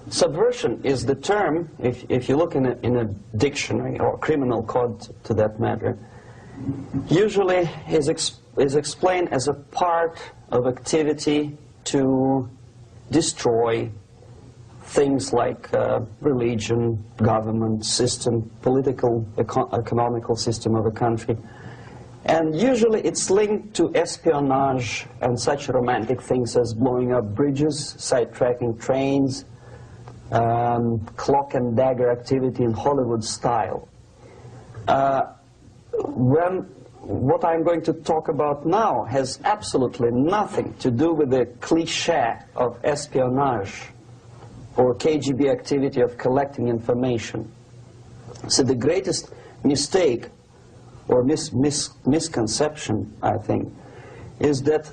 Subversion is the term, if you look in a dictionary or criminal code to that matter, usually is explained as a part of activity to destroy things like religion, government system, political, economical system of a country. And usually it's linked to espionage and such romantic things as blowing up bridges, sidetracking trains, cloak and dagger activity in Hollywood style. What I'm going to talk about now has absolutely nothing to do with the cliché of espionage or KGB activity of collecting information. So the greatest mistake or misconception, I think, is that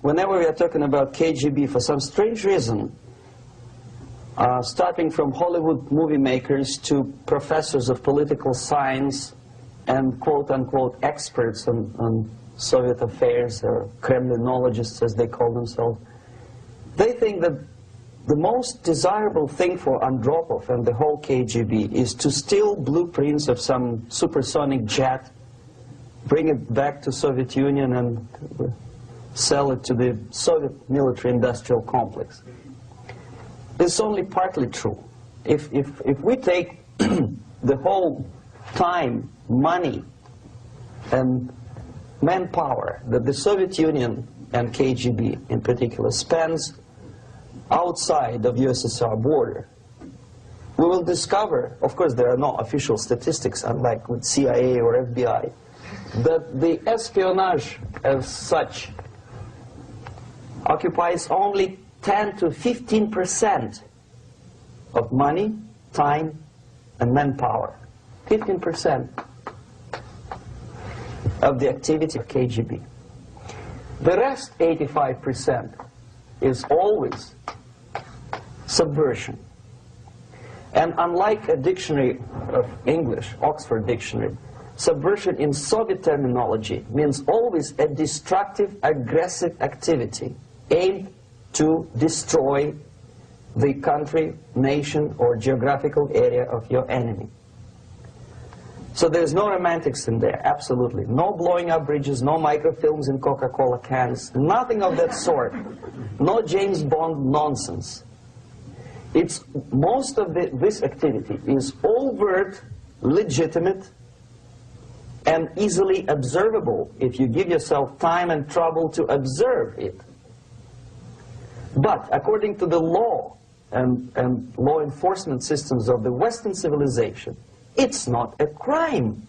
whenever we are talking about KGB, for some strange reason, starting from Hollywood movie makers to professors of political science and quote-unquote experts on Soviet affairs, or Kremlinologists as they call themselves, they think that the most desirable thing for Andropov and the whole KGB is to steal blueprints of some supersonic jet, bring it back to Soviet Union and sell it to the Soviet military-industrial complex. This is only partly true. If we take the whole time, money, and manpower that the Soviet Union and KGB in particular spends outside of USSR border, we will discover, of course there are no official statistics unlike with CIA or FBI, that the espionage as such occupies only 10 to 15% of money, time, and manpower. 15% of the activity of KGB. The rest, 85%, is always subversion. And unlike a dictionary of English, Oxford Dictionary, subversion in Soviet terminology means always a destructive, aggressive activity aimed to destroy the country, nation, or geographical area of your enemy. So there's no romantics in there, absolutely. No blowing up bridges, no microfilms in Coca-Cola cans, nothing of that sort. No James Bond nonsense. It's most of this activity is overt, legitimate, and easily observable if you give yourself time and trouble to observe it. But according to the law and law enforcement systems of the Western civilization, it's not a crime.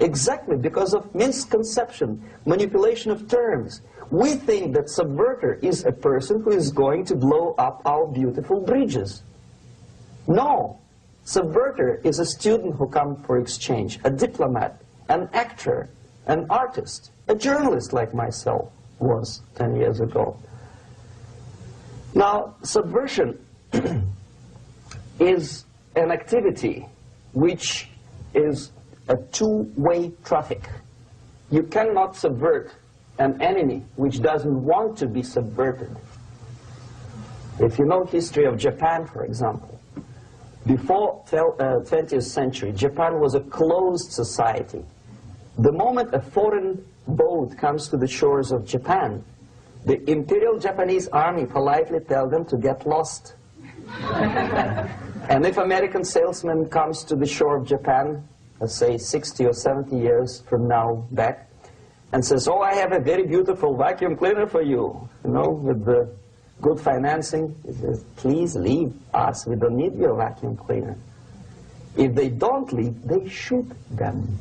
Exactly because of misconception, manipulation of terms. We think that subverter is a person who is going to blow up our beautiful bridges. No. Subverter is a student who comes for exchange, a diplomat, an actor, an artist, a journalist like myself was 10 years ago. Now, subversion is an activity which is a two-way traffic. You cannot subvert an enemy which doesn't want to be subverted. If you know history of Japan, for example, before 20th century, Japan was a closed society. The moment a foreign boat comes to the shores of Japan, the Imperial Japanese Army politely tells them to get lost. And if American salesman comes to the shore of Japan, let's say 60 or 70 years from now back, and says, oh, I have a very beautiful vacuum cleaner for you, with the good financing, he says, please leave us, we don't need your vacuum cleaner. If they don't leave, they shoot them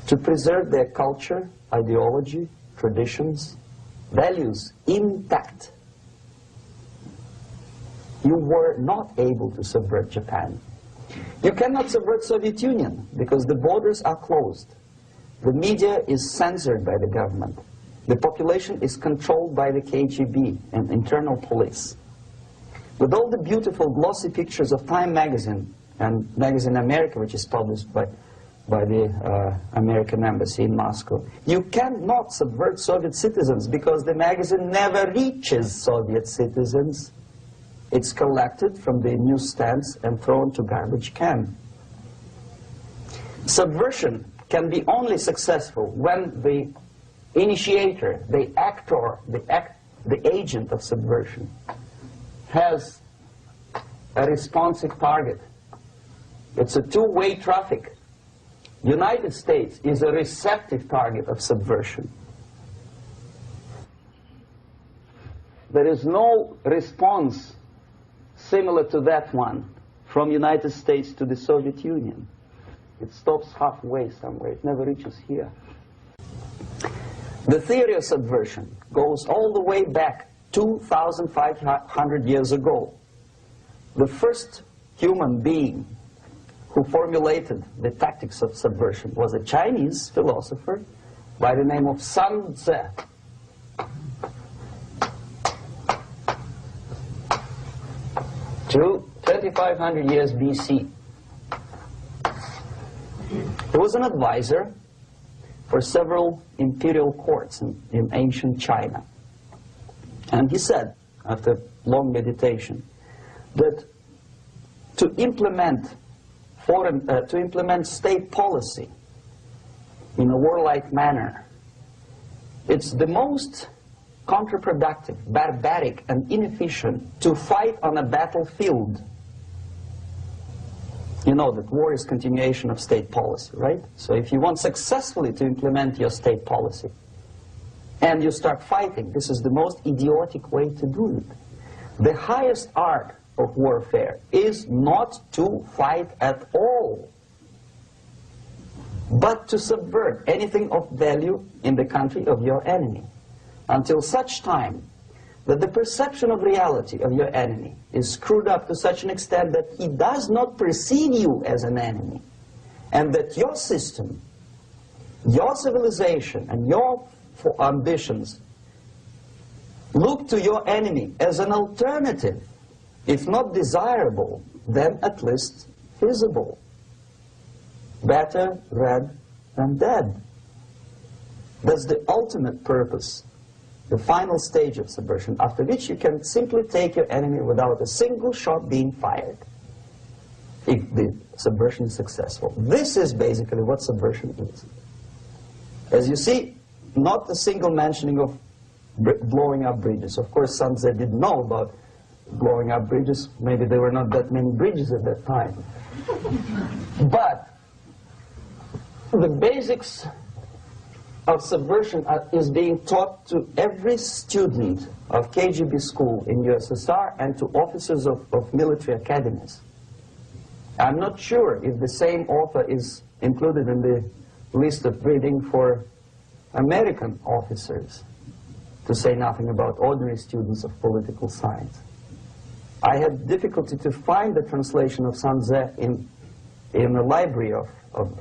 to preserve their culture, ideology, traditions, values intact. You were not able to subvert Japan. You cannot subvert Soviet Union because the borders are closed. The media is censored by the government. The population is controlled by the KGB and internal police. With all the beautiful glossy pictures of Time magazine and Magazine America, which is published by the American embassy in Moscow, you cannot subvert Soviet citizens because the magazine never reaches Soviet citizens. It's collected from the newsstands and thrown to garbage can. Subversion can be only successful when the initiator, the actor, the agent of subversion has a responsive target. It's a two-way traffic. United States is a receptive target of subversion. There is no response similar to that one from United States to the Soviet Union. It stops halfway somewhere. It never reaches here. The theory of subversion goes all the way back 2,500 years ago. The first human being who formulated the tactics of subversion was a Chinese philosopher by the name of Sun Tzu. 2,500 years BC. He was an advisor for several imperial courts in ancient China. And he said, after long meditation, that to implement state policy in a warlike manner, it's the most counterproductive, barbaric, and inefficient to fight on a battlefield. You know that war is continuation of state policy, right? So if you want successfully to implement your state policy, and you start fighting, this is the most idiotic way to do it. The highest art of warfare is not to fight at all, but to subvert anything of value in the country of your enemy, until such time that the perception of reality of your enemy is screwed up to such an extent that he does not perceive you as an enemy, and that your system, your civilization, and your ambitions look to your enemy as an alternative, if not desirable, then at least feasible. Better red than dead. That's the ultimate purpose, the final stage of subversion, after which you can simply take your enemy without a single shot being fired, if the subversion is successful. This is basically what subversion is. As you see, not a single mentioning of blowing up bridges. Of course, Sun Tzu didn't know about blowing up bridges. Maybe there were not that many bridges at that time. But the basics of subversion is being taught to every student of KGB school in USSR and to officers of military academies. I'm not sure if the same author is included in the list of reading for American officers, to say nothing about ordinary students of political science. I had difficulty to find the translation of Sun Tzu in the library of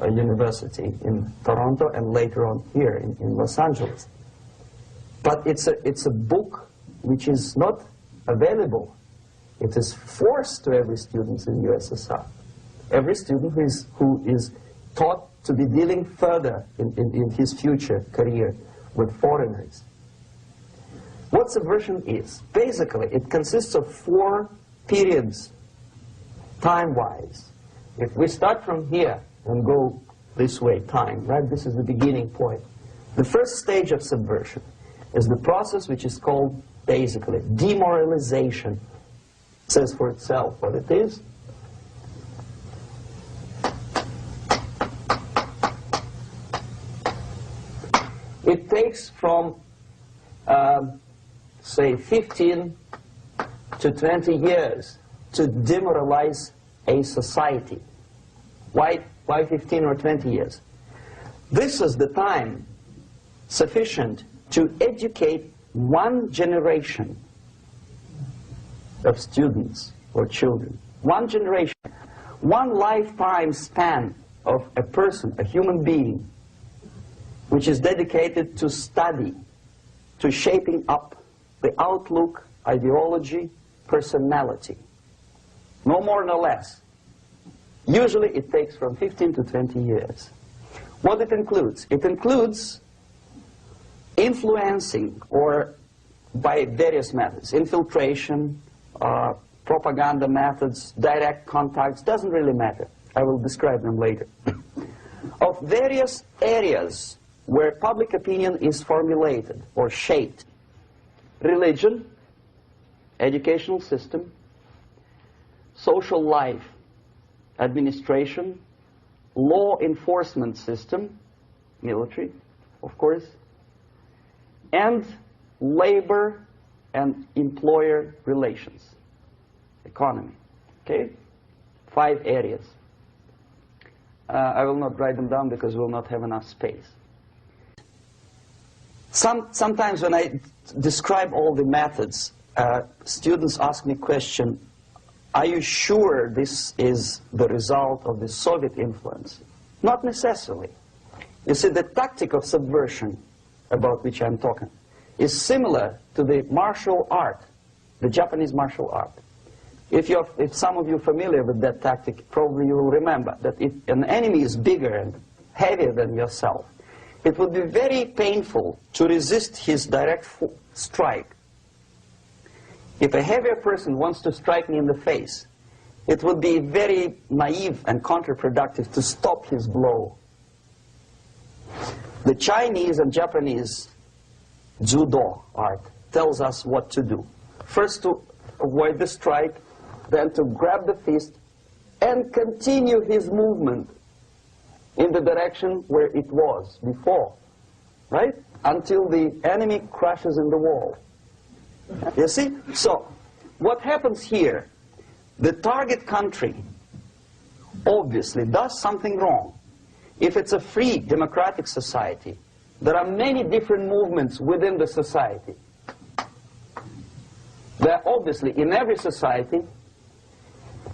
a university in Toronto and later on here in Los Angeles. But it's a book which is not available. It is forced to every student in USSR. Every student who is taught to be dealing further in his future career with foreigners. What subversion is? Basically, it consists of 4 periods, time-wise. If we start from here and go this way, time, right? This is the beginning point. The first stage of subversion is the process which is called, basically, demoralization. It says for itself what it is. It takes from, say, 15 to 20 years to demoralize a society. Why 15 or 20 years? This is the time sufficient to educate one generation of students or children. One generation, one lifetime span of a person, a human being, which is dedicated to study, to shaping up the outlook, ideology, personality. No more, no less. Usually it takes from 15 to 20 years. What it includes? It includes influencing, or by various methods, infiltration, propaganda methods, direct contacts, doesn't really matter. I will describe them later. Of various areas where public opinion is formulated or shaped: religion, educational system, social life, administration, law enforcement system, military, of course, and labor and employer relations, economy. Okay? 5 areas. I will not write them down because we will not have enough space. Sometimes when I describe all the methods, students ask me question, are you sure this is the result of the Soviet influence? Not necessarily. You see, the tactic of subversion, about which I'm talking, is similar to the martial art, the Japanese martial art. If some of you are familiar with that tactic, probably you will remember that if an enemy is bigger and heavier than yourself, it would be very painful to resist his direct strike. If a heavier person wants to strike me in the face, it would be very naive and counterproductive to stop his blow. The Chinese and Japanese judo art tells us what to do. First, to avoid the strike, then to grab the fist and continue his movement in the direction where it was before, right? Until the enemy crashes in the wall. You see? So, what happens here? The target country obviously does something wrong. If it's a free democratic society, there are many different movements within the society. There obviously, in every society,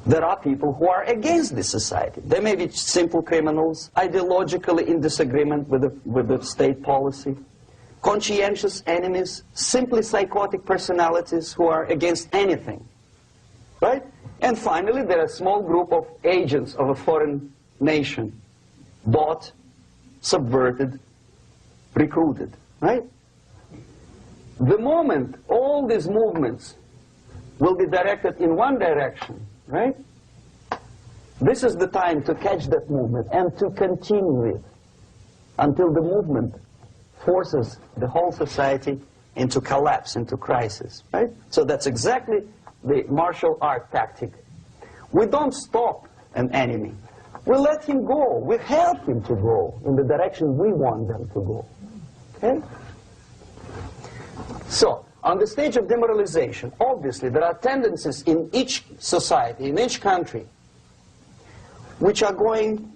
there are people who are against this society. They may be simple criminals, ideologically in disagreement with the state policy, conscientious enemies, simply psychotic personalities who are against anything, right? And finally, there are a small group of agents of a foreign nation, bought, subverted, recruited, right? The moment all these movements will be directed in one direction, right? This is the time to catch that movement and to continue it until the movement forces the whole society into collapse, into crisis, right? So that's exactly the martial art tactic. We don't stop an enemy. We let him go. We help him to go in the direction we want them to go. Okay? So, on the stage of demoralization, obviously there are tendencies in each society, in each country, which are going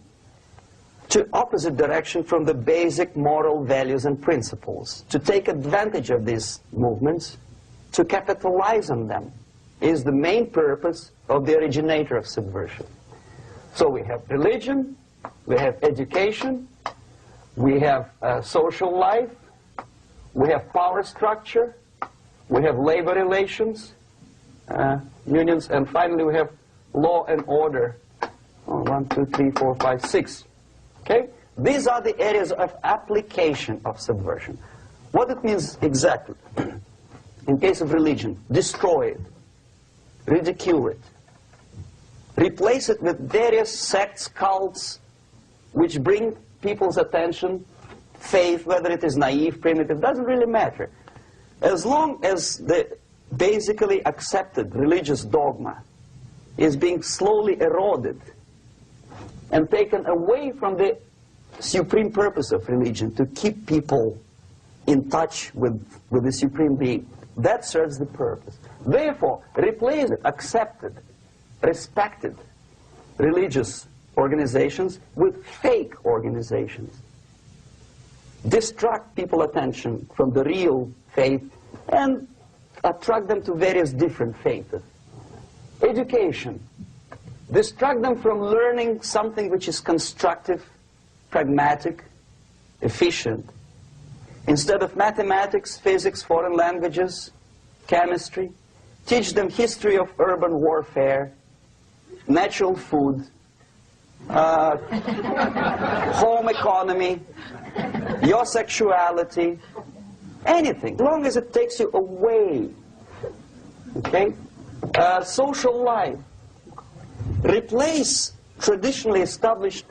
to opposite direction from the basic moral values and principles. To take advantage of these movements, to capitalize on them, is the main purpose of the originator of subversion. So we have religion, we have education, we have social life, we have power structure, we have labor relations, unions, and finally we have law and order. 1, 2, 3, 4, 5, 6. Okay? These are the areas of application of subversion. What it means exactly? In case of religion, destroy it, ridicule it, replace it with various sects, cults, which bring people's attention, faith, whether it is naive, primitive, doesn't really matter. As long as the basically accepted religious dogma is being slowly eroded and taken away from the supreme purpose of religion, to keep people in touch with the supreme being, that serves the purpose. Therefore, replace it, accepted, respected religious organizations with fake organizations. Distract people's attention from the real faith and attract them to various different faiths. Education. Distract them from learning something which is constructive, pragmatic, efficient. Instead of mathematics, physics, foreign languages, chemistry, teach them history of urban warfare, natural food, home economy, your Social life. Replace traditionally established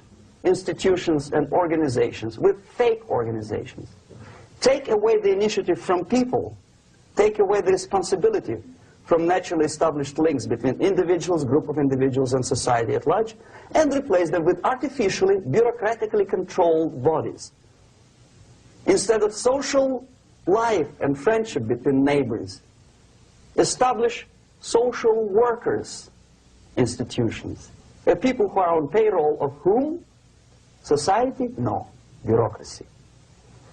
institutions and organizations with fake organizations. Take away the initiative from people. Take away the responsibility from naturally established links between individuals, group of individuals, and society at large, and replace them with artificially, bureaucratically controlled bodies. Instead of social life and friendship between neighbors, establish social workers institutions. People who are on payroll of whom? Society? No. Bureaucracy.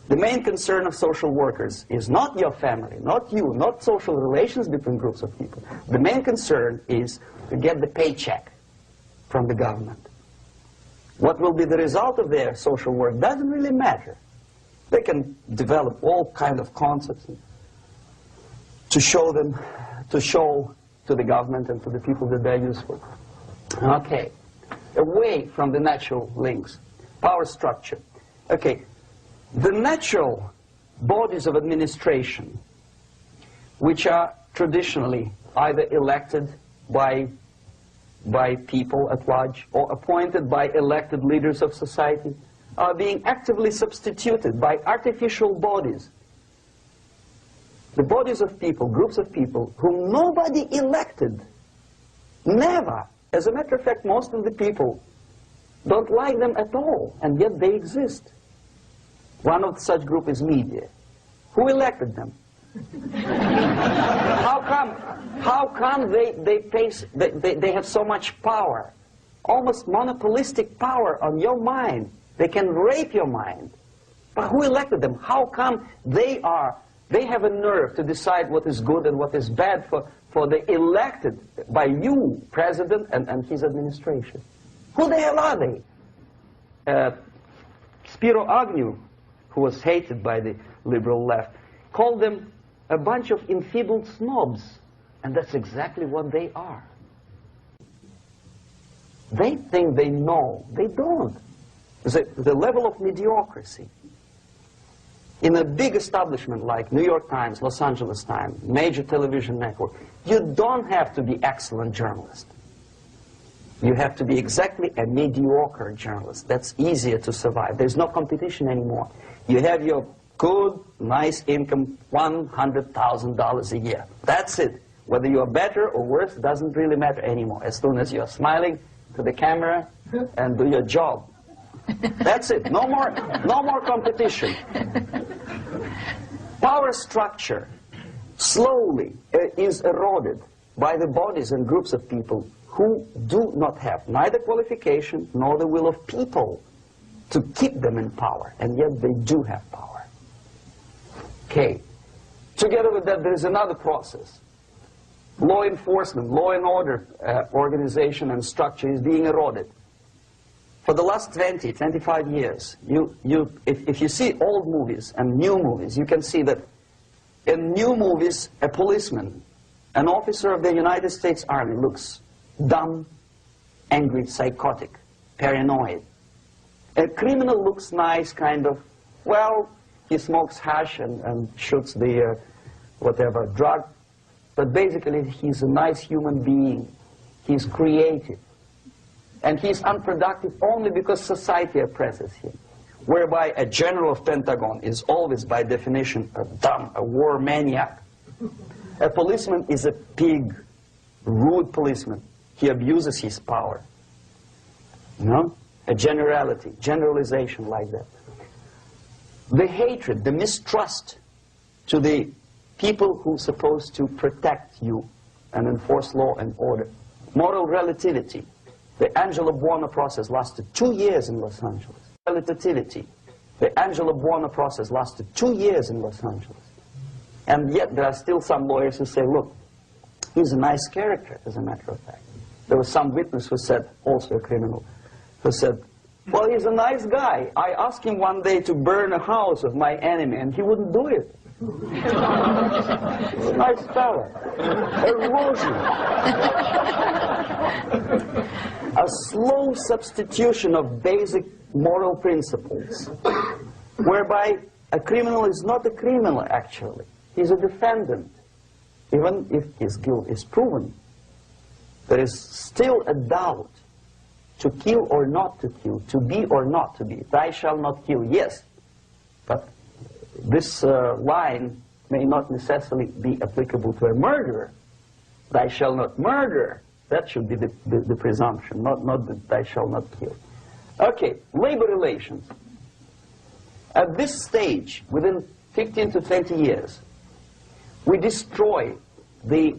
The main concern of social workers is not your family, not you, not social relations between groups of people. The main concern is to get the paycheck from the government. What will be the result of their social work doesn't really matter. They can develop all kinds of concepts to show to the government and to the people that they're useful. Okay, away from the natural links, power structure. Okay, the natural bodies of administration, which are traditionally either elected by people at large or appointed by elected leaders of society, are being actively substituted by artificial bodies. The bodies of people, groups of people, whom nobody elected, never. As a matter of fact, most of the people don't like them at all, and yet they exist. One of such group is media. Who elected them? How come they have so much power? Almost monopolistic power on your mind. They can rape your mind. But who elected them? How come they have a nerve to decide what is good and what is bad for the elected by you, president, and his administration? Who the hell are they? Spiro Agnew, who was hated by the liberal left, called them a bunch of enfeebled snobs. And that's exactly what they are. They think they know. They don't. The level of mediocrity. In a big establishment like New York Times, Los Angeles Times, major television network, you don't have to be excellent journalist. You have to be exactly a mediocre journalist. That's easier to survive. There's no competition anymore. You have your good, nice income, $100,000 a year. That's it. Whether you're better or worse doesn't really matter anymore. As soon as you're smiling to the camera and do your job. That's it. No more competition. Power structure slowly is eroded by the bodies and groups of people who do not have neither qualification nor the will of people to keep them in power, and yet they do have power. Okay. Together with that, there is another process. Law enforcement, law and order organization and structure is being eroded. For the last 20, 25 years, if you see old movies and new movies, you can see that in new movies, a policeman, an officer of the United States Army looks dumb, angry, psychotic, paranoid. A criminal looks nice, kind of, well, he smokes hash and shoots the whatever drug, but basically he's a nice human being. He's creative. And he's unproductive only because society oppresses him. Whereby a general of Pentagon is always, by definition, a dumb, a war maniac. A policeman is a pig, rude policeman. He abuses his power. You know? A generality, generalization like that. The hatred, the mistrust to the people who are supposed to protect you and enforce law and order. Moral relativity. The Angelo Buono process lasted 2 years in Los Angeles. Relativity. The Angelo Buono process lasted 2 years in Los Angeles. And yet there are still some lawyers who say, look, he's a nice character, as a matter of fact. There was some witness who said, also a criminal, who said, well, he's a nice guy. I asked him one day to burn a house of my enemy, and he wouldn't do it. He's a nice fella. Erosion. A slow substitution of basic moral principles, whereby a criminal is not a criminal, actually. He's a defendant. Even if his guilt is proven, there is still a doubt to kill or not to kill, to be or not to be. Thou shalt not kill, yes, but this line may not necessarily be applicable to a murderer. Thou shalt not murder. That should be the presumption, not that thou shalt not kill. Okay, labor relations. At this stage, within 15 to 20 years, we destroy the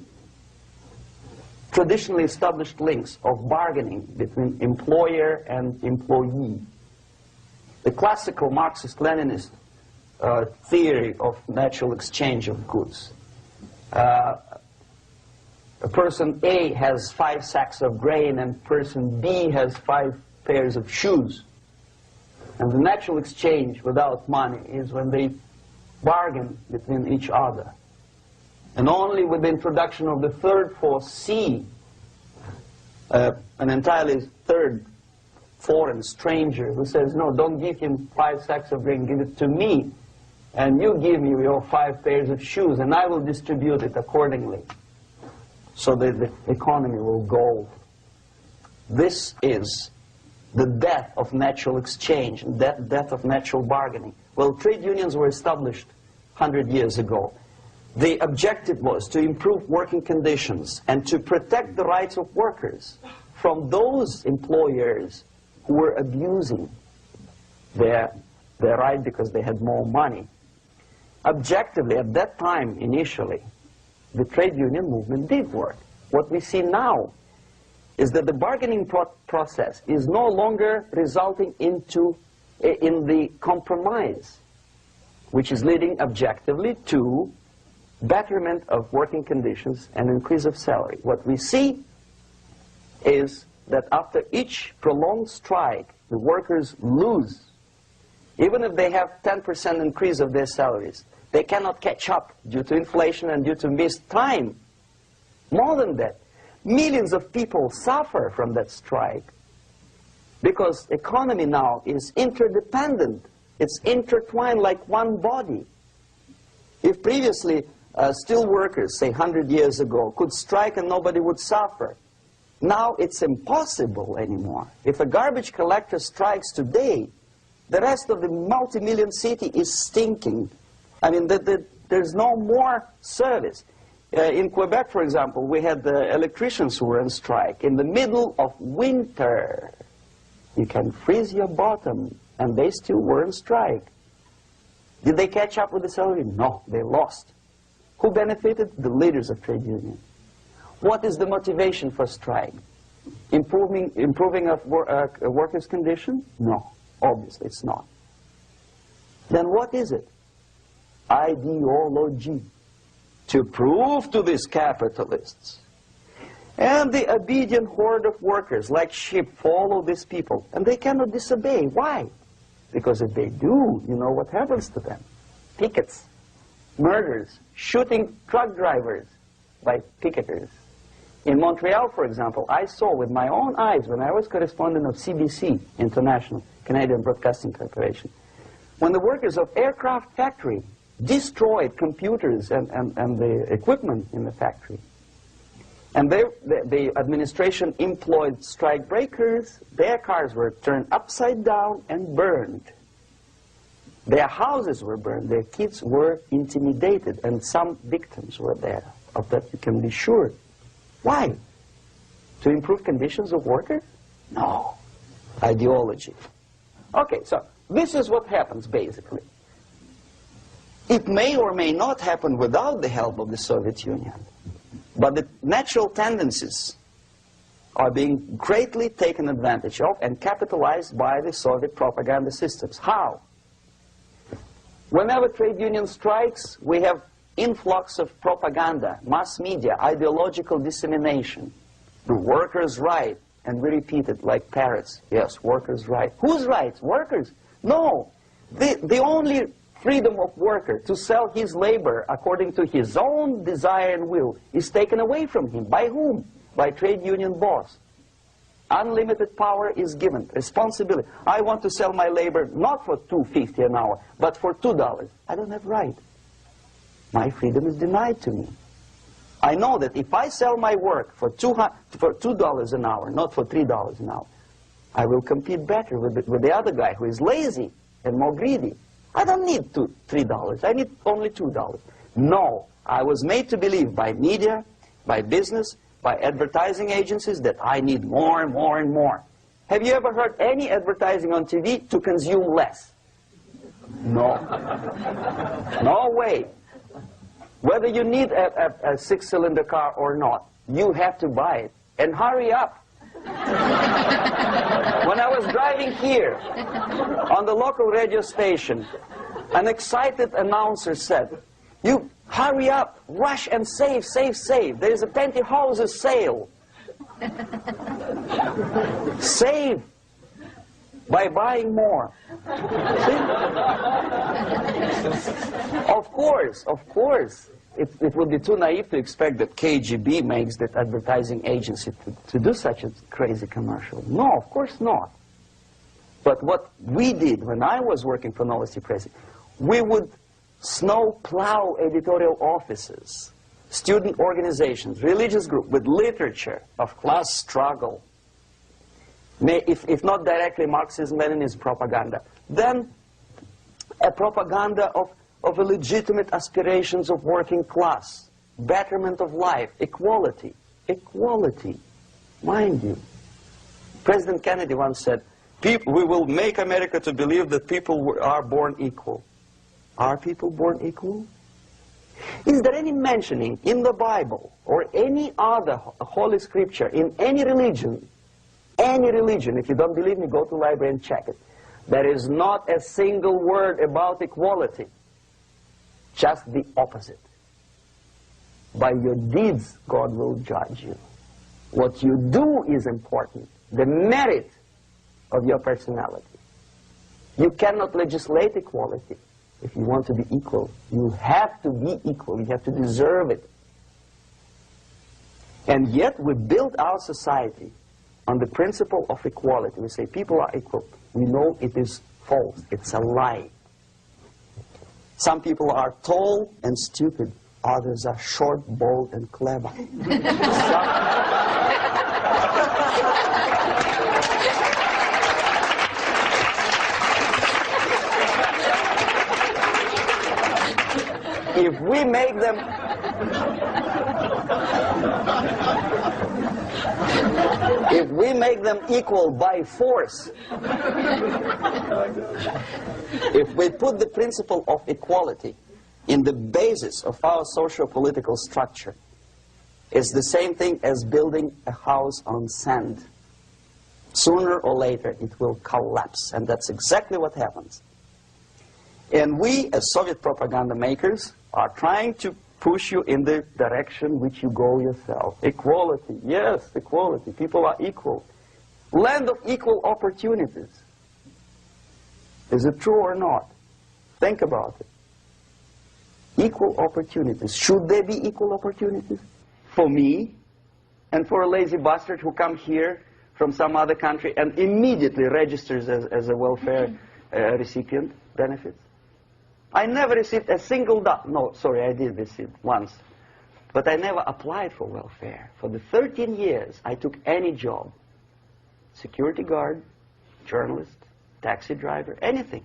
traditionally established links of bargaining between employer and employee. The classical Marxist-Leninist theory of natural exchange of goods. Person A has 5 sacks of grain and person B has 5 pairs of shoes. And the natural exchange without money is when they bargain between each other. And only with the introduction of the third force, C, an entirely third foreign stranger who says, no, don't give him 5 sacks of grain, give it to me, and you give me your 5 pairs of shoes, and I will distribute it accordingly, so that the economy will go. This is the death of natural exchange, death of natural bargaining. Well, trade unions were established 100 years ago. The objective was to improve working conditions and to protect the rights of workers from those employers who were abusing their right because they had more money. Objectively, at that time, initially, the trade union movement did work. What we see now is that the bargaining process is no longer resulting in the compromise, which is leading objectively to betterment of working conditions and increase of salary. What we see is that after each prolonged strike, the workers lose. Even if they have 10% increase of their salaries, they cannot catch up due to inflation and due to missed time. More than that, millions of people suffer from that strike because economy now is interdependent. It's intertwined like one body. If previously steel workers, say 100 years ago, could strike and nobody would suffer, now it's impossible anymore. If a garbage collector strikes today, the rest of the multi-million city is stinking. I mean, there's no more service. In Quebec, for example, we had the electricians who were on strike in the middle of winter. You can freeze your bottom, and they still were on strike. Did they catch up with the salary? No, they lost. Who benefited? The leaders of trade unions. What is the motivation for strike? Improving of a workers' condition? No, obviously it's not. Then what is it? Ideology. To prove to these capitalists. And the obedient horde of workers, like sheep, follow these people. And they cannot disobey. Why? Because if they do, you know what happens to them. Pickets, murders, shooting truck drivers by picketers. In Montreal, for example, I saw with my own eyes when I was correspondent of CBC International, Canadian Broadcasting Corporation, when the workers of aircraft factory destroyed computers and the equipment in the factory. And the administration employed strike breakers. Their cars were turned upside down and burned. Their houses were burned. Their kids were intimidated. And some victims were there. Of that you can be sure. Why? To improve conditions of workers? No. Ideology. Okay, so this is what happens basically. It may or may not happen without the help of the Soviet Union. But the natural tendencies are being greatly taken advantage of and capitalized by the Soviet propaganda systems. How? Whenever trade union strikes, we have influx of propaganda, mass media, ideological dissemination. The workers' right, and we repeat it like parrots. Yes, workers' right. Whose rights? Workers? No. The only freedom of worker to sell his labor according to his own desire and will is taken away from him. By whom? By trade union boss. Unlimited power is given. Responsibility. I want to sell my labor not for $2.50 an hour, but for $2. I don't have right. My freedom is denied to me. I know that if I sell my work for $2 an hour, not for $3 an hour, I will compete better with the other guy who is lazy and more greedy. I don't need $3. I need only $2. No, I was made to believe by media, by business, by advertising agencies that I need more and more and more. Have you ever heard any advertising on TV to consume less? No. No way. Whether you need a six-cylinder car or not, you have to buy it. And hurry up. When I was driving here, on the local radio station, an excited announcer said, "You hurry up, rush and save, save, save. There is a pantyhose sale." Save by buying more. See? Of course. It would be too naive to expect that KGB makes that advertising agency to do such a crazy commercial. No, of course not. But what we did when I was working for Novosti Press, we would snow plow editorial offices, student organizations, religious groups with literature of class struggle. If not directly Marxism-Leninism propaganda, then a propaganda of the legitimate aspirations of working class, betterment of life, equality. Equality, mind you. President Kennedy once said, "We will make America to believe that people are born equal." Are people born equal? Is there any mentioning in the Bible or any other holy scripture in any religion, if you don't believe me, go to the library and check it, there is not a single word about equality. Just the opposite. By your deeds, God will judge you. What you do is important. The merit of your personality. You cannot legislate equality. If you want to be equal, you have to be equal. You have to deserve it. And yet we build our society on the principle of equality. We say people are equal. We know it is false. It's a lie. Some people are tall and stupid. Others are short, bold, and clever. If we make them equal by force, if we put the principle of equality in the basis of our socio-political structure, it's the same thing as building a house on sand. Sooner or later it will collapse, and that's exactly what happens. And we, as Soviet propaganda makers, are trying to push you in the direction which you go yourself. Equality, yes, equality. People are equal. Land of equal opportunities. Is it true or not? Think about it. Equal opportunities. Should there be equal opportunities? For me and for a lazy bastard who comes here from some other country and immediately registers as a welfare recipient benefits? I never received a single dollar. No, sorry, I did receive once. But I never applied for welfare. For the 13 years, I took any job. Security guard, journalist, taxi driver, anything.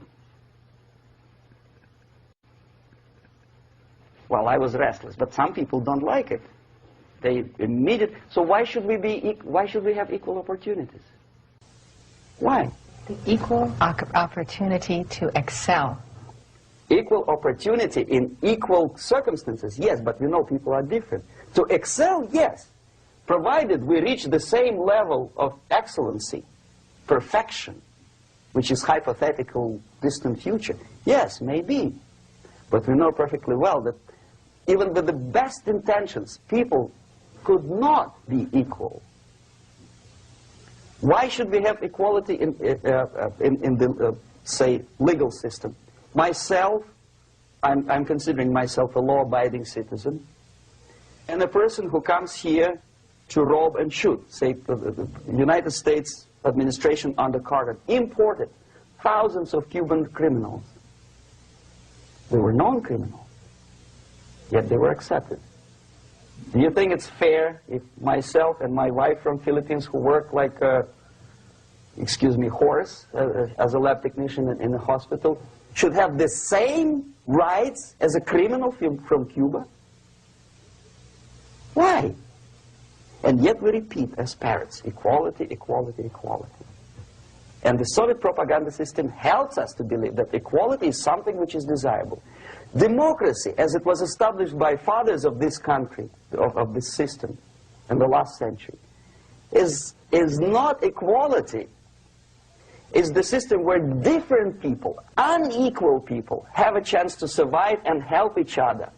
Well, I was restless, but some people don't like it. They immediately. So why should we have equal opportunities? Why? The equal opportunity to excel. Equal opportunity in equal circumstances, yes, but you know people are different. To excel, yes, provided we reach the same level of excellency, perfection, which is hypothetical, distant future. Yes, maybe. But we know perfectly well that even with the best intentions, people could not be equal. Why should we have equality in the, say, legal system? Myself, I'm considering myself a law-abiding citizen, and a person who comes here to rob and shoot, say, the United States administration under Carter imported thousands of Cuban criminals. They were non-criminals, yet they were accepted. Do you think it's fair if myself and my wife from Philippines, who work like a, excuse me, horse as a lab technician in a hospital, should have the same rights as a criminal from Cuba? Why? And yet we repeat as parrots, equality, equality, equality. And the Soviet propaganda system helps us to believe that equality is something which is desirable. Democracy, as it was established by fathers of this country, of this system in the last century, is not equality. It's the system where different people, unequal people, have a chance to survive and help each other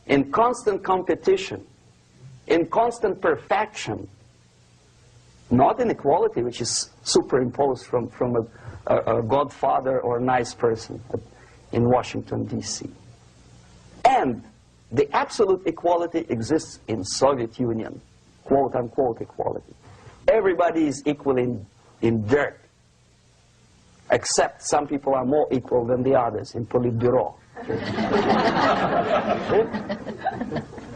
in constant competition, in constant perfection, not inequality, which is superimposed from a godfather or a nice person in Washington, D.C. And the absolute equality exists in Soviet Union, quote-unquote equality. Everybody is equal in dirt, except some people are more equal than the others in Politburo.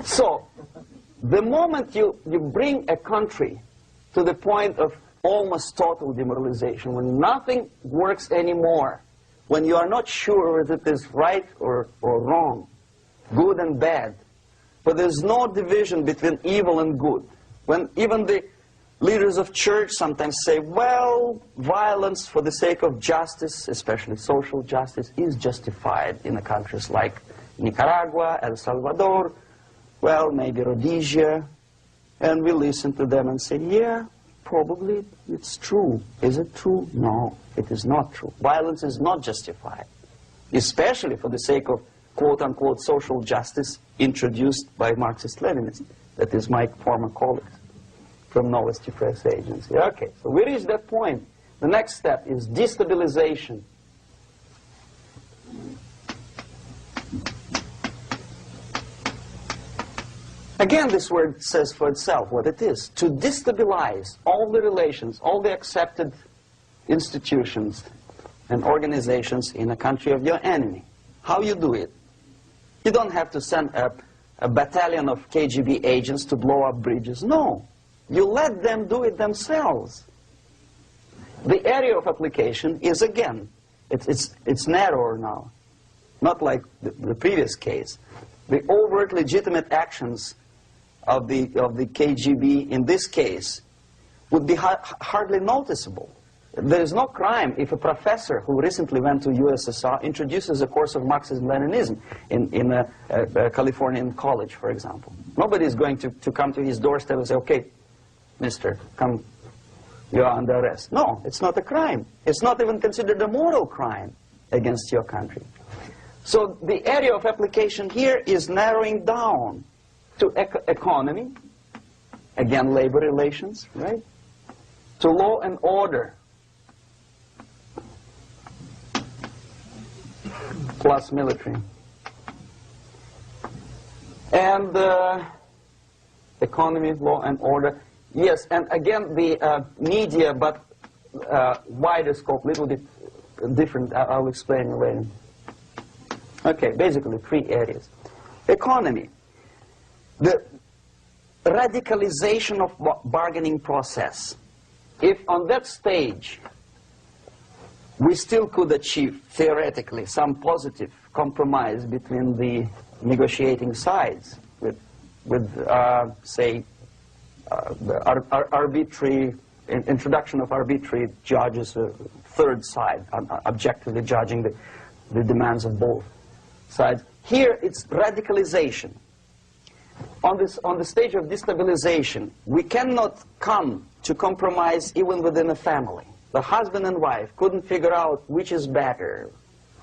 So, the moment you bring a country to the point of almost total demoralization, when nothing works anymore, when you are not sure whether it is right or wrong, good and bad, but there's no division between evil and good, when even the leaders of church sometimes say, well, violence for the sake of justice, especially social justice, is justified in the countries like Nicaragua, El Salvador, well, maybe Rhodesia, and we listen to them and say, yeah, probably it's true. Is it true? No, it is not true. Violence is not justified, especially for the sake of quote-unquote social justice introduced by Marxist-Leninists. That is my former colleagues from Novosti Press Agency. Okay, so we reached that point. The next step is destabilization. Again, this word says for itself what it is. To destabilize all the relations, all the accepted institutions and organizations in a country of your enemy. How you do it? You don't have to send a battalion of KGB agents to blow up bridges. No. You let them do it themselves. The area of application is, again, it's narrower now. Not like the previous case. The overt legitimate actions of the KGB in this case would be hardly noticeable. There is no crime if a professor who recently went to USSR introduces a course of Marxism-Leninism in a Californian college, for example. Nobody is going to come to his doorstep and say, okay, mister, come, you are under arrest. No, it's not a crime. It's not even considered a moral crime against your country. So the area of application here is narrowing down to economy, again labor relations, right? To law and order, plus military. And economy, law and order. Yes, and again the media, but wider scope, little bit different. I'll explain later. Okay, basically 3 areas. Economy. The radicalization of bargaining process. If on that stage we still could achieve, theoretically, some positive compromise between the negotiating sides with say, arbitrary, introduction of arbitrary judges, a third side, objectively judging the demands of both sides. Here it's radicalization. On the stage of destabilization, we cannot come to compromise even within a family. The husband and wife couldn't figure out which is better.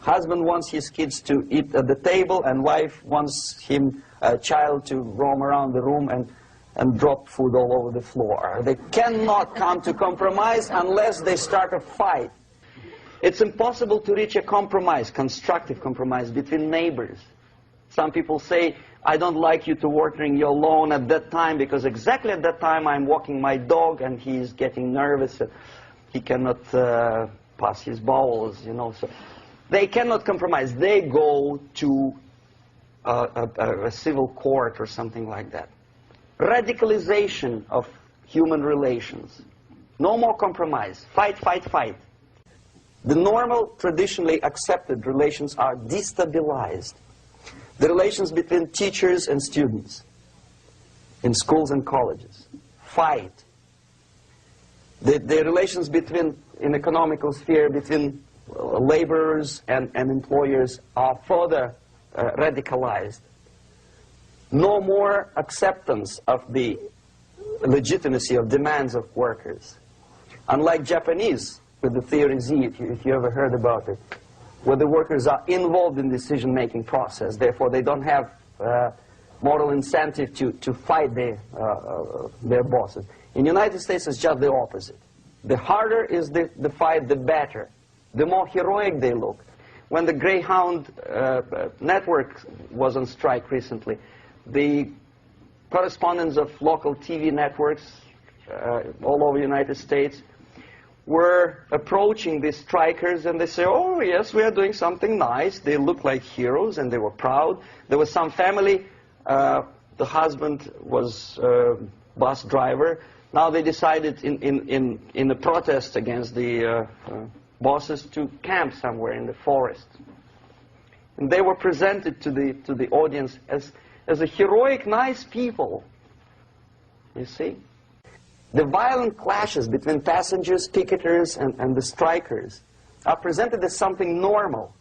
Husband wants his kids to eat at the table, and wife wants him, a child, to roam around the room and drop food all over the floor. They cannot come to compromise unless they start a fight. It's impossible to reach a compromise, constructive compromise, between neighbors. Some people say, I don't like you to watering your lawn at that time because exactly at that time I'm walking my dog and he's getting nervous and he cannot pass his bowels, you know. So they cannot compromise. They go to a civil court or something like that. radicalization of human relations. No more compromise. Fight, fight, fight. The normal, traditionally accepted relations are destabilized. The relations between teachers and students in schools and colleges. Fight. The relations between, in economical sphere, between laborers and employers are further radicalized. No more acceptance of the legitimacy of demands of workers. Unlike Japanese, with the theory Z, if you ever heard about it, where the workers are involved in decision-making process, therefore they don't have moral incentive to fight their bosses. In the United States, it's just the opposite. The harder is the fight, the better. The more heroic they look. When the Greyhound network was on strike recently, the correspondents of local TV networks all over the United States were approaching these strikers, and they say, oh yes, we are doing something nice. They look like heroes, and they were proud. There was some family, the husband was bus driver. Now they decided in a protest against the bosses to camp somewhere in the forest. And they were presented to the audience as a heroic, nice people. You see? The violent clashes between passengers, picketers, and the strikers are presented as something normal.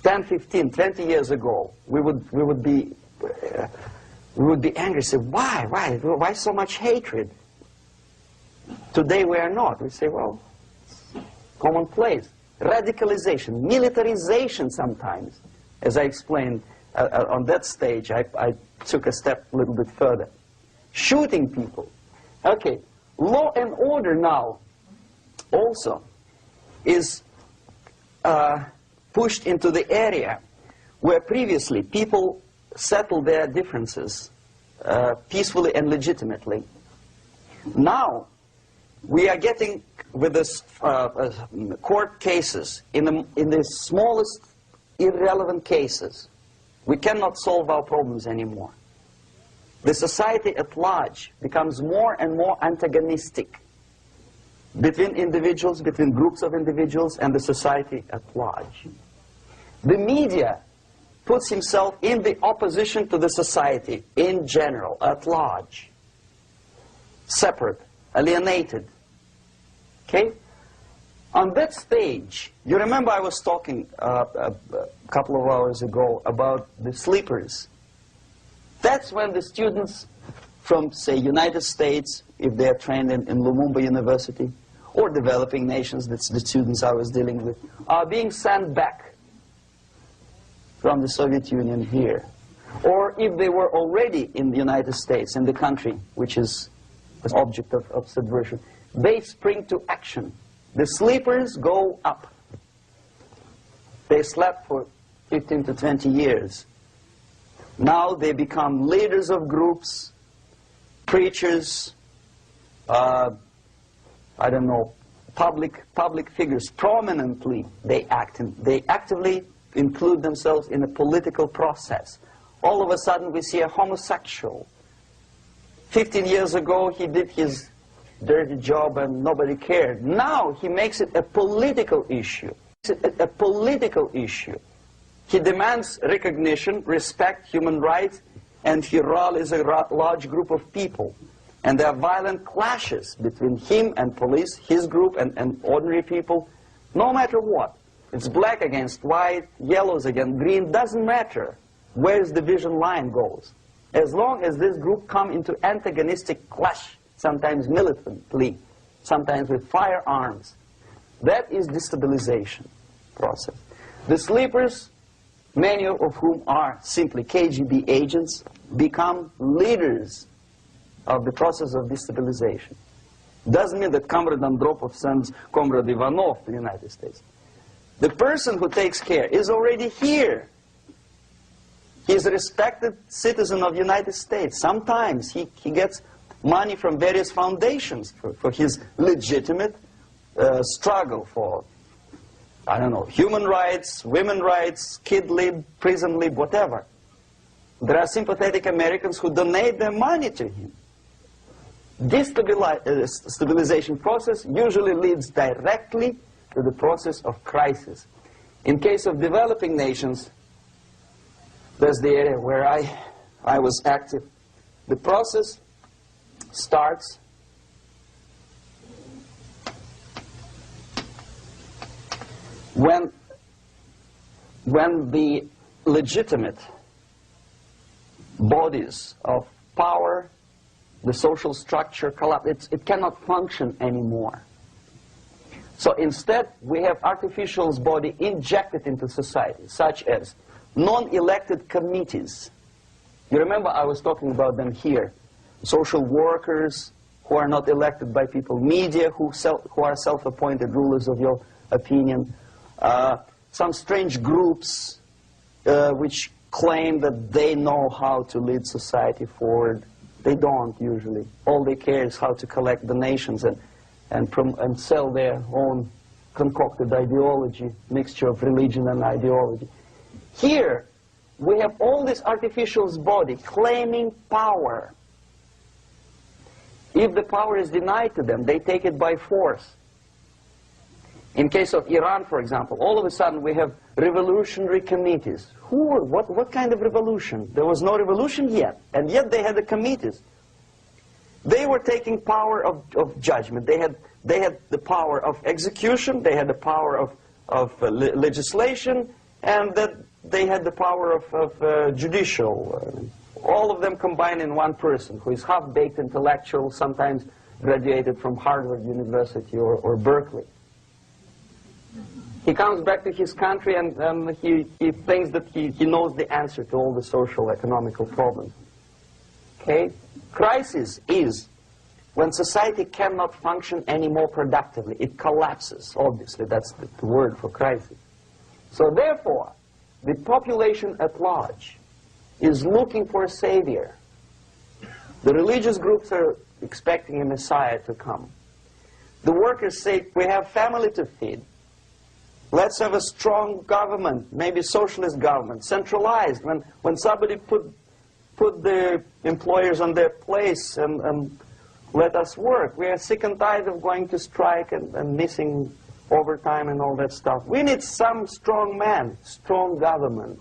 10, 15, 20 years ago, we would be angry, say, why so much hatred? Today we are not. We say, well, it's commonplace. Radicalization, militarization sometimes. As I explained on that stage, I took a step a little bit further. Shooting people. Okay, law and order now also is pushed into the area where previously people settled their differences peacefully and legitimately. Now we are getting with this court cases in the smallest irrelevant cases. We cannot solve our problems anymore. The society at large becomes more and more antagonistic between individuals, between groups of individuals, and the society at large. The media puts himself in the opposition to the society in general, at large. Separate, alienated. Okay? On that stage, you remember I was talking a couple of hours ago about the sleepers. That's when the students from, say, United States, if they are trained in Lumumba University, or developing nations, that's the students I was dealing with, are being sent back from the Soviet Union here. Or if they were already in the United States, in the country, which is the object of subversion, they spring to action. The sleepers go up. They slept for 15 to 20 years. Now they become leaders of groups, preachers, I don't know, public figures. Prominently they actively include themselves in a political process. All of a sudden we see a homosexual. 15 years ago he did his dirty job and nobody cared. Now he makes it a political issue. A political issue. He demands recognition, respect, human rights, and he rallies a large group of people. And there are violent clashes between him and police, his group and ordinary people, no matter what. It's black against white, yellows against green, doesn't matter where the division line goes. As long as this group come into antagonistic clash, sometimes militantly, sometimes with firearms, that is destabilization process. The sleepers, many of whom are simply KGB agents, become leaders of the process of destabilization. Doesn't mean that Comrade Andropov sends Comrade Ivanov to the United States. The person who takes care is already here. He is a respected citizen of the United States. Sometimes he gets money from various foundations for his legitimate struggle for, I don't know, human rights, women's rights, kid lib, prison lib, whatever. There are sympathetic Americans who donate their money to him. This stabilization process usually leads directly to the process of crisis. In case of developing nations, that's the area where I was active. The process starts when the legitimate bodies of power, the social structure collapse. It cannot function anymore. So instead, we have artificial body injected into society, such as non-elected committees. You remember I was talking about them here. Social workers who are not elected by people, media who are self-appointed rulers of your opinion, some strange groups which claim that they know how to lead society forward. They don't usually. All they care is how to collect donations and sell their own concocted ideology, mixture of religion and ideology. Here, we have all this artificial body claiming power. If the power is denied to them, they take it by force. In case of Iran, for example, all of a sudden we have revolutionary committees. What kind of revolution? There was no revolution yet, and yet they had the committees. They were taking power of judgment. They had the power of execution, they had the power of legislation, and that they had the power of judicial. All of them combined in one person, who is half-baked intellectual, sometimes graduated from Harvard University or Berkeley. He comes back to his country and he thinks that he knows the answer to all the social, economical problems. Okay? Crisis is when society cannot function any more productively. It collapses, obviously. That's the word for crisis. So therefore, the population at large is looking for a savior. The religious groups are expecting a messiah to come. The workers say, we have family to feed. Let's have a strong government, maybe socialist government, centralized. When somebody put the employers on their place and let us work. We are sick and tired of going to strike and missing overtime and all that stuff. We need some strong man, strong government,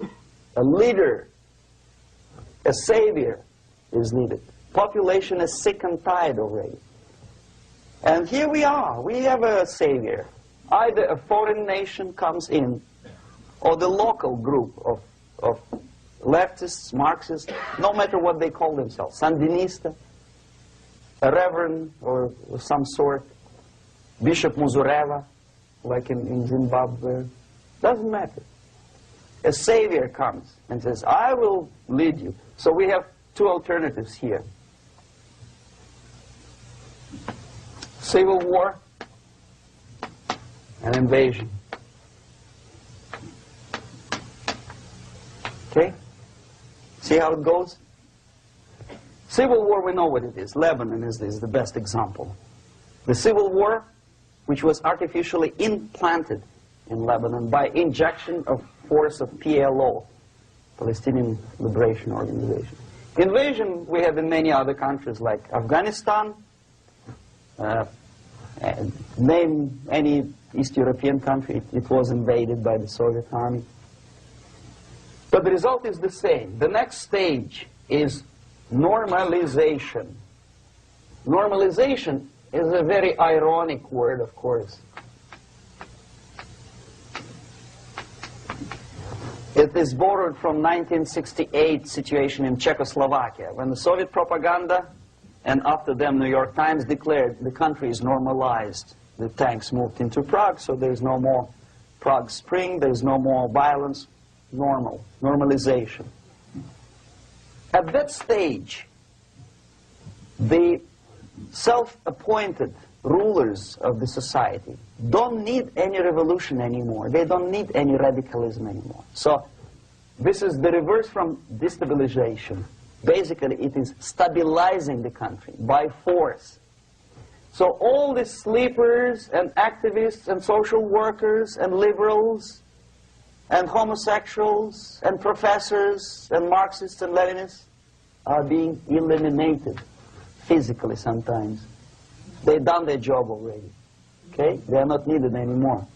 a leader, a savior is needed. Population is sick and tired already. And here we are. We have a savior. Either a foreign nation comes in, or the local group of leftists, Marxists, no matter what they call themselves, Sandinista, a reverend or some sort, Bishop Muzureva, like in Zimbabwe, doesn't matter. A savior comes and says, I will lead you. So we have two alternatives here. Civil war, an invasion. Okay? See how it goes? Civil war, we know what it is. Lebanon is the best example. The civil war, which was artificially implanted in Lebanon by injection of force of PLO, Palestinian Liberation Organization. Invasion we have in many other countries like Afghanistan, name any East European country, it was invaded by the Soviet army. But the result is the same. The next stage is normalization. Normalization is a very ironic word, of course. It is borrowed from 1968 situation in Czechoslovakia, when the Soviet propaganda, and after them New York Times, declared the country is normalized. The tanks moved into Prague, so there's no more Prague Spring, there's no more violence. Normalization. At that stage, the self-appointed rulers of the society don't need any revolution anymore. They don't need any radicalism anymore. So this is the reverse from destabilization. Basically, it is stabilizing the country by force. So all the sleepers and activists and social workers and liberals and homosexuals and professors and Marxists and Leninists are being eliminated physically sometimes. They've done their job already. Okay? They are not needed anymore.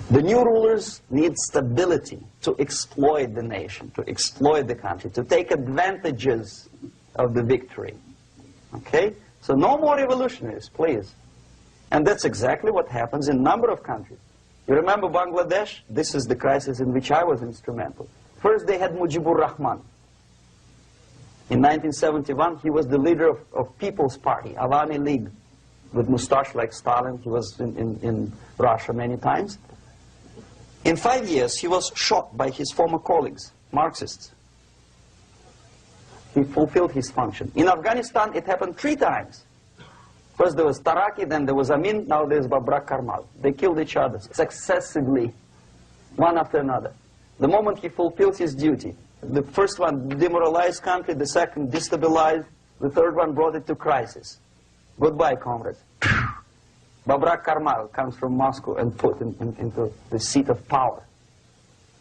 The new rulers need stability to exploit the nation, to exploit the country, to take advantages of the victory. Okay? So no more revolutionaries, please. And that's exactly what happens in a number of countries. You remember Bangladesh? This is the crisis in which I was instrumental. First they had Mujibur Rahman. In 1971, he was the leader of People's Party, Awami League, with mustache like Stalin. He was in Russia many times. In 5 years, he was shot by his former colleagues, Marxists. He fulfilled his function. In Afghanistan, it happened 3 times. First there was Taraki, then there was Amin, now there's Babrak Karmal. They killed each other successively, one after another. The moment he fulfills his duty, the first one demoralized country, the second destabilized, the third one brought it to crisis. Goodbye, comrades. Babrak Karmal comes from Moscow and put into the seat of power.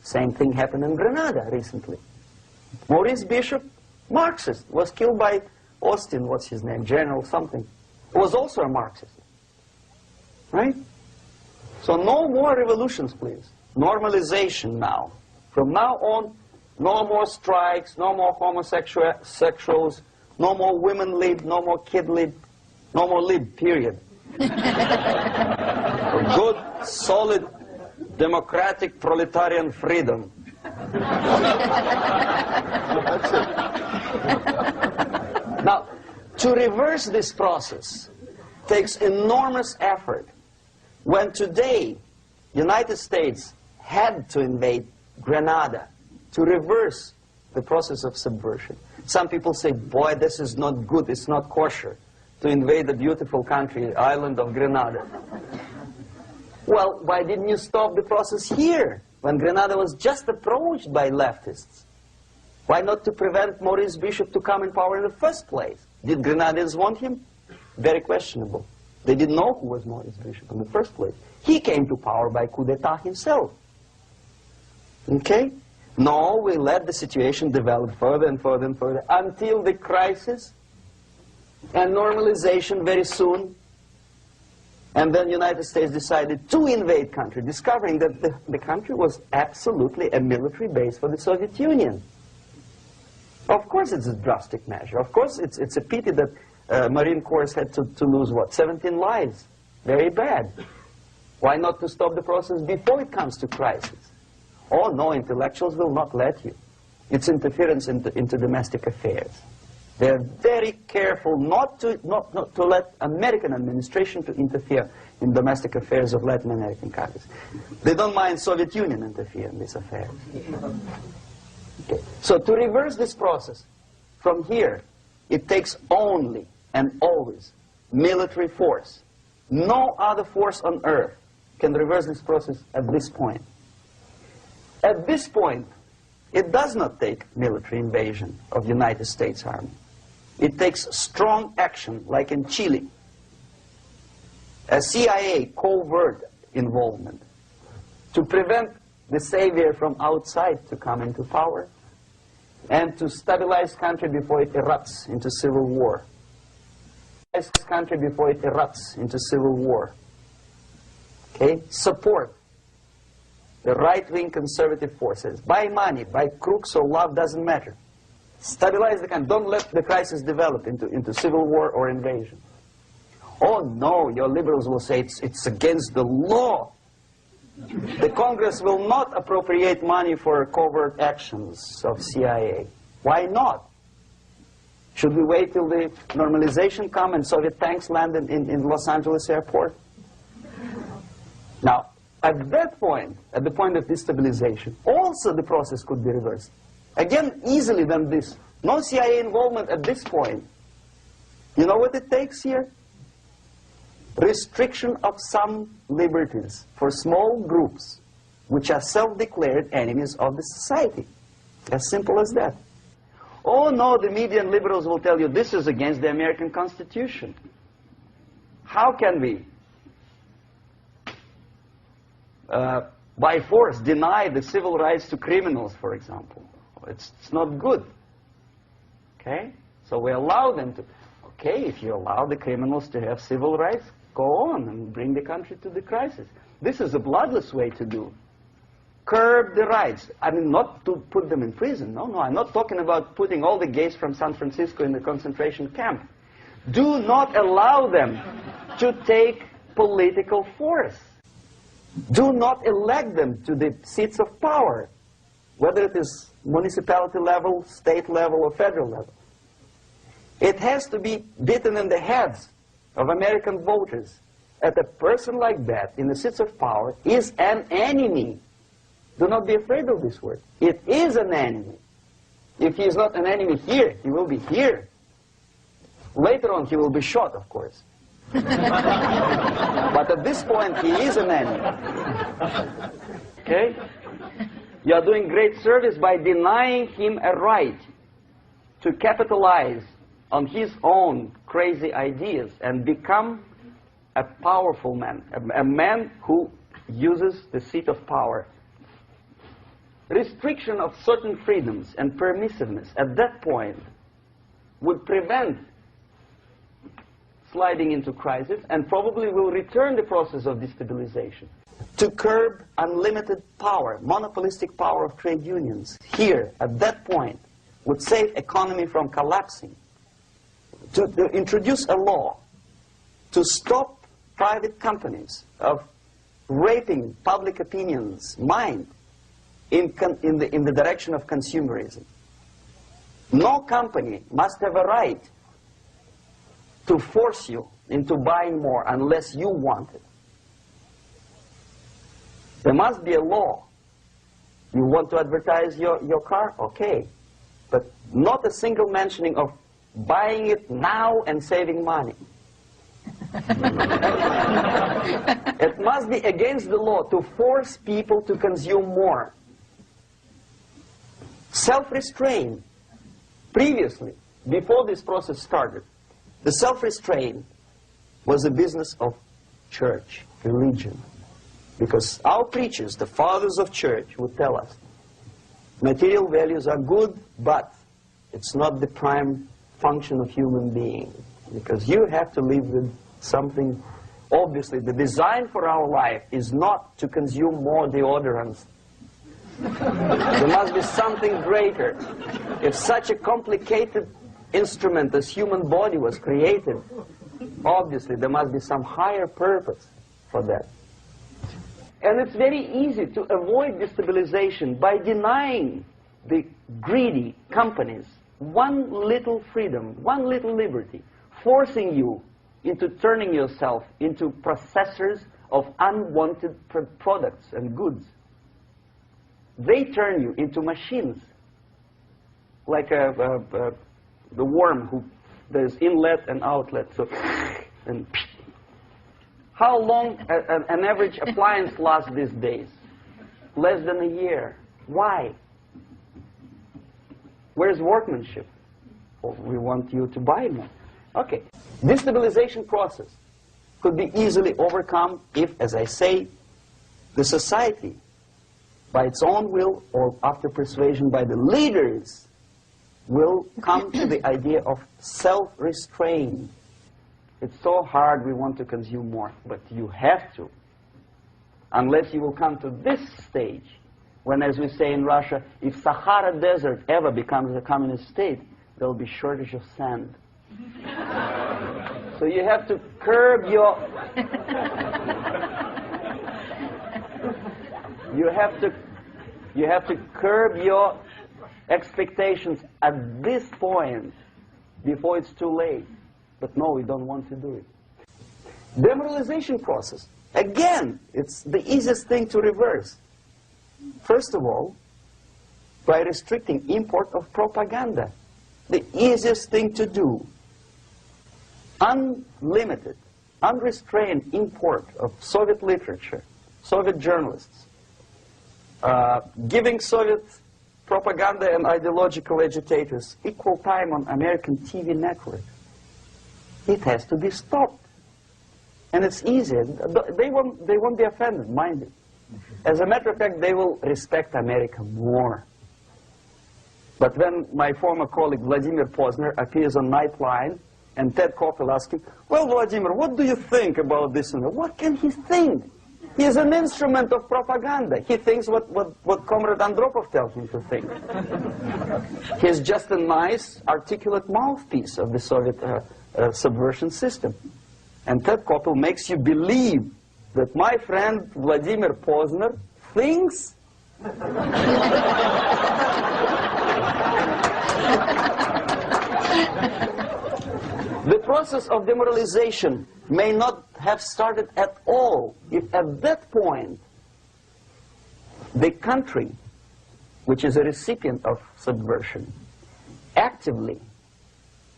Same thing happened in Grenada recently. Maurice Bishop, Marxist, was killed by Austin, what's his name, General something, who was also a Marxist. Right? So no more revolutions, please. Normalization now. From now on, no more strikes, no more homosexuals, no more women lib, no more kid lib, no more lib, period. Good, solid, democratic, proletarian freedom. That's it. Now, to reverse this process takes enormous effort. When today, United States had to invade Grenada to reverse the process of subversion. Some people say, boy, this is not good, it's not kosher to invade the beautiful country, island of Grenada. Well, why didn't you stop the process here, when Grenada was just approached by leftists? Why not to prevent Maurice Bishop to come in power in the first place? Did Grenadians want him? Very questionable. They didn't know who was Maurice Bishop in the first place. He came to power by coup d'etat himself. Okay? No, we let the situation develop further and further and further until the crisis and normalization very soon. And then the United States decided to invade country, discovering that the country was absolutely a military base for the Soviet Union. Of course it's a drastic measure. Of course it's a pity that Marine Corps had to lose, what, 17 lives. Very bad. Why not to stop the process before it comes to crisis? Oh no, intellectuals will not let you. It's interference into domestic affairs. They're very careful not to let American administration to interfere in domestic affairs of Latin American countries. They don't mind Soviet Union interfere in these affairs. Okay. So to reverse this process, from here, it takes only and always military force. No other force on earth can reverse this process at this point. At this point, it does not take military invasion of the United States Army. It takes strong action, like in Chile, a CIA covert involvement to prevent the savior from outside to come into power and to stabilize country before it erupts into civil war. Country before it erupts into civil war. Okay? Support the right-wing conservative forces. By money, by crooks or love, doesn't matter. Stabilize the country. Don't let the crisis develop into civil war or invasion. Oh no, your liberals will say it's against the law. The Congress will not appropriate money for covert actions of CIA. Why not? Should we wait till the normalization come and Soviet tanks land in Los Angeles airport? Now, at that point, at the point of destabilization, also the process could be reversed. Again, easily than this. No CIA involvement at this point. You know what it takes here? Restriction of some liberties for small groups which are self-declared enemies of the society. As simple as that. Oh no, the media and liberals will tell you this is against the American Constitution. How can we by force deny the civil rights to criminals, for example. It's not good. Okay? So we allow them to. Okay, if you allow the criminals to have civil rights, go on and bring the country to the crisis. This is a bloodless way to do. Curb the rights. I mean, not to put them in prison. No, no, I'm not talking about putting all the gays from San Francisco in the concentration camp. Do not allow them to take political force. Do not elect them to the seats of power, whether it is municipality level, state level, or federal level. It has to be beaten in the heads of American voters that a person like that in the seats of power is an enemy. Do not be afraid of this word. It is an enemy. If he is not an enemy here, he will be here. Later on, he will be shot, of course. But at this point, he is an enemy. Okay? You are doing great service by denying him a right to capitalize on his own crazy ideas and become a powerful man, a man who uses the seat of power. Restriction of certain freedoms and permissiveness at that point would prevent sliding into crisis and probably will return the process of destabilization. To curb unlimited power, monopolistic power of trade unions, here, at that point, would save economy from collapsing. To introduce a law to stop private companies of raping public opinion's mind in the direction of consumerism. No company must have a right to force you into buying more unless you want it. There must be a law. You want to advertise your car? Okay. But not a single mentioning of buying it now and saving money. It must be against the law to force people to consume more. Self-restraint. Previously, before this process started, the self-restraint was a business of church, religion. Because our preachers, the fathers of church, would tell us, material values are good, but it's not the prime function of human being. Because you have to live with something. Obviously, the design for our life is not to consume more deodorants. There must be something greater. If such a complicated instrument as human body was created, obviously there must be some higher purpose for that. And it's very easy to avoid destabilization by denying the greedy companies one little freedom, one little liberty, forcing you into turning yourself into processors of unwanted products and goods. They turn you into machines, like the worm who there's inlet and outlet. So, and how long an average appliance lasts these days? Less than a year. Why? Where's workmanship? Well, we want you to buy more. Okay. Destabilization process could be easily overcome if, as I say, the society, by its own will or after persuasion by the leaders, will come to the idea of self-restraint. It's so hard we want to consume more, but you have to. Unless you will come to this stage, when, as we say in Russia, if Sahara Desert ever becomes a communist state, there will be shortage of sand. So you have to curb your... You have to curb your expectations at this point before it's too late. But no, we don't want to do it. Demoralization process. Again, it's the easiest thing to reverse. First of all, by restricting import of propaganda. The easiest thing to do. Unlimited, unrestrained import of Soviet literature, Soviet journalists. Giving Soviet propaganda and ideological agitators equal time on American TV network. It has to be stopped. And it's easy. They won't be offended, mind you. As a matter of fact, they will respect America more. But when my former colleague Vladimir Posner appears on Nightline, and Ted Koppel asks him, well, Vladimir, what do you think about this? And what can he think? He is an instrument of propaganda. He thinks what Comrade Andropov tells him to think. He's just a nice, articulate mouthpiece of the Soviet subversion system. And Ted Koppel makes you believe that my friend Vladimir Posner thinks the process of demoralization may not have started at all if at that point the country, which is a recipient of subversion, actively,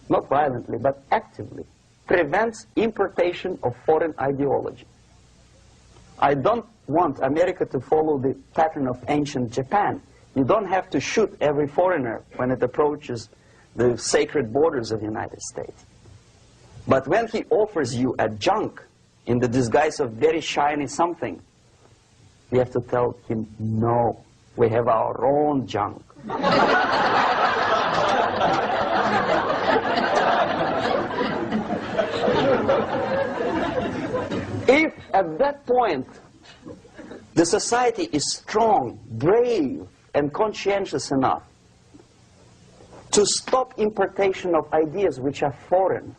not violently, but actively, prevents importation of foreign ideology. I don't want America to follow the pattern of ancient Japan. You don't have to shoot every foreigner when it approaches the sacred borders of the United States. But when he offers you a junk in the disguise of very shiny something, you have to tell him, no, we have our own junk. If at that point the society is strong, brave, and conscientious enough to stop importation of ideas which are foreign,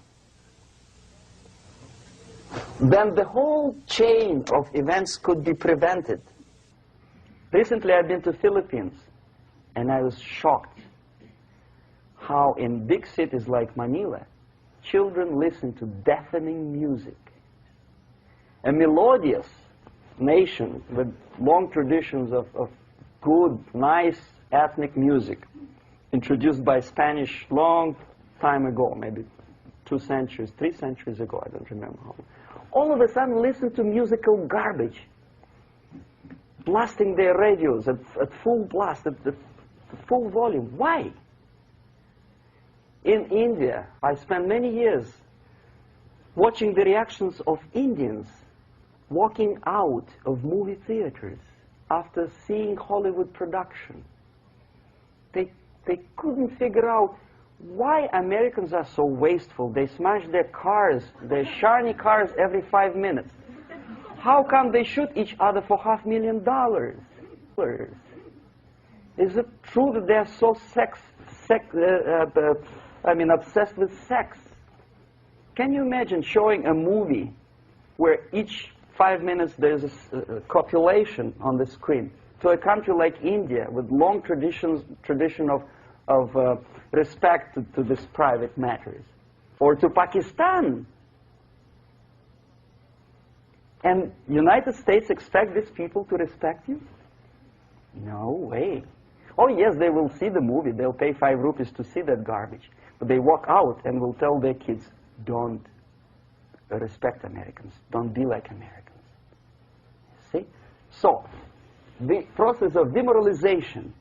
then the whole chain of events could be prevented. Recently I've been to Philippines, and I was shocked how in big cities like Manila, children listen to deafening music. A melodious nation with long traditions of good, nice ethnic music, introduced by Spanish long time ago, maybe 2 centuries, 3 centuries ago, I don't remember how. All of a sudden listen to musical garbage, blasting their radios at full blast, at full volume. Why? In India, I spent many years watching the reactions of Indians walking out of movie theaters after seeing Hollywood production. They couldn't figure out why Americans are so wasteful. They smash their cars, their shiny cars, every 5 minutes. How come they shoot each other for $500,000? Is it true that they're so obsessed with sex? Can you imagine showing a movie where each 5 minutes there's a copulation on the screen to a country like India with long tradition of respect to these private matters, or to Pakistan? And United States expect these people to respect you? No way. Oh yes, they will see the movie, they'll pay 5 rupees to see that garbage, but they walk out and will tell their kids, don't respect Americans, don't be like Americans. See? So, the process of demoralization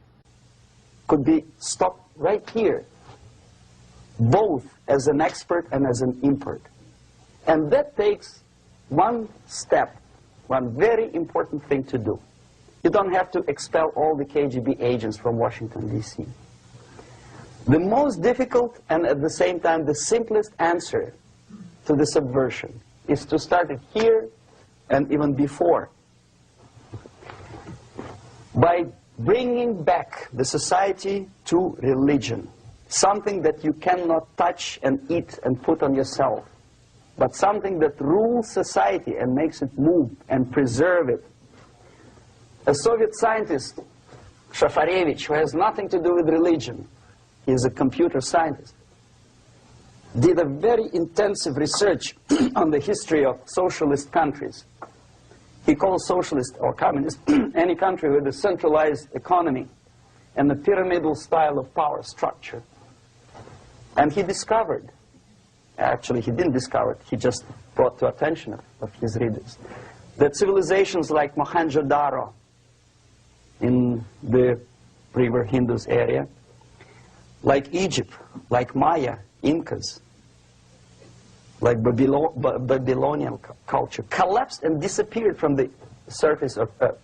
could be stopped right here, both as an expert and as an import. And that takes one step, one very important thing to do. You don't have to expel all the KGB agents from Washington, D.C. The most difficult and at the same time the simplest answer to the subversion is to start it here and even before, by bringing back the society to religion, something that you cannot touch and eat and put on yourself, but something that rules society and makes it move and preserve it. A Soviet scientist, Shafarevich, who has nothing to do with religion, he is a computer scientist, did a very intensive research on the history of socialist countries. He calls socialist or communist any country with a centralized economy and a pyramidal style of power structure. And he discovered, actually he didn't discover it, he just brought to attention of his readers, that civilizations like Mohenjo-Daro in the River Indus area, like Egypt, like Maya, Incas, like Babylonian culture, collapsed and disappeared from the surface of Earth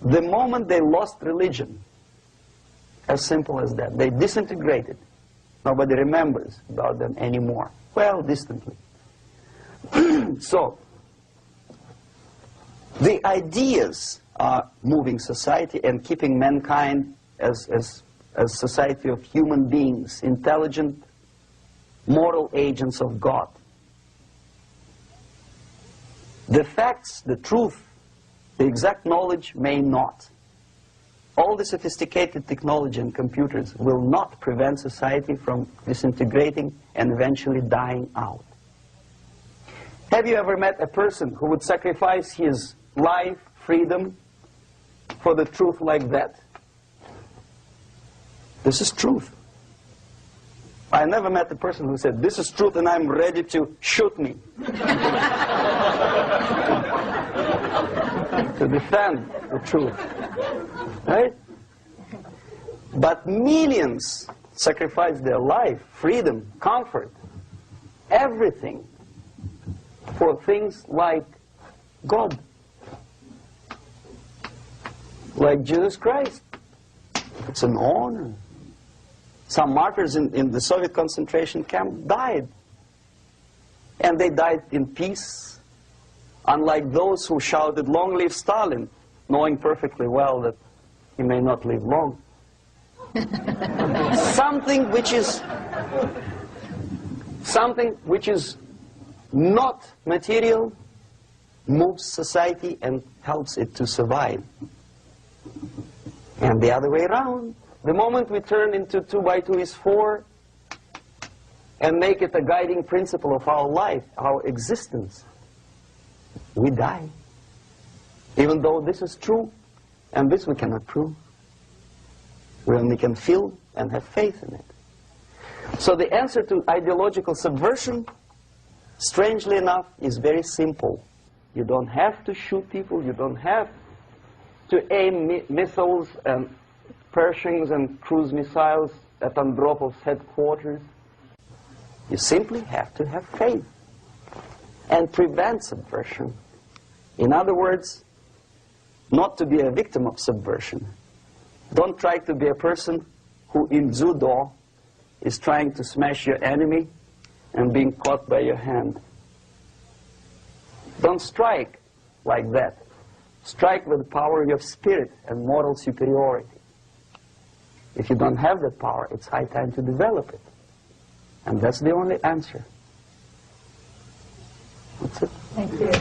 The moment they lost religion, as simple as that, they disintegrated. Nobody remembers about them anymore. Well, distantly. So, the ideas are moving society and keeping mankind as a society of human beings, intelligent, moral agents of God. The facts, the truth, the exact knowledge may not. All the sophisticated technology and computers will not prevent society from disintegrating and eventually dying out. Have you ever met a person who would sacrifice his life, freedom, for the truth like that? This is truth. I never met a person who said, this is truth and I'm ready to shoot me. To defend the truth. Right? But millions sacrifice their life, freedom, comfort, everything for things like God, like Jesus Christ. It's an honor. Some martyrs in the Soviet concentration camp died. And they died in peace, unlike those who shouted, "Long live Stalin," knowing perfectly well that he may not live long. Something which is not material moves society and helps it to survive. And the other way around, the moment we turn into 2 by 2 is 4 and make it a guiding principle of our life, our existence, we die. Even though this is true, and this we cannot prove. We only can feel and have faith in it. So the answer to ideological subversion, strangely enough, is very simple. You don't have to shoot people, you don't have to aim missiles and Pershings and cruise missiles at Andropov's headquarters. You simply have to have faith and prevent subversion. In other words, not to be a victim of subversion. Don't try to be a person who in judo is trying to smash your enemy and being caught by your hand. Don't strike like that. Strike with the power of your spirit and moral superiority. If you don't have that power, it's high time to develop it. And that's the only answer. That's it. Thank you.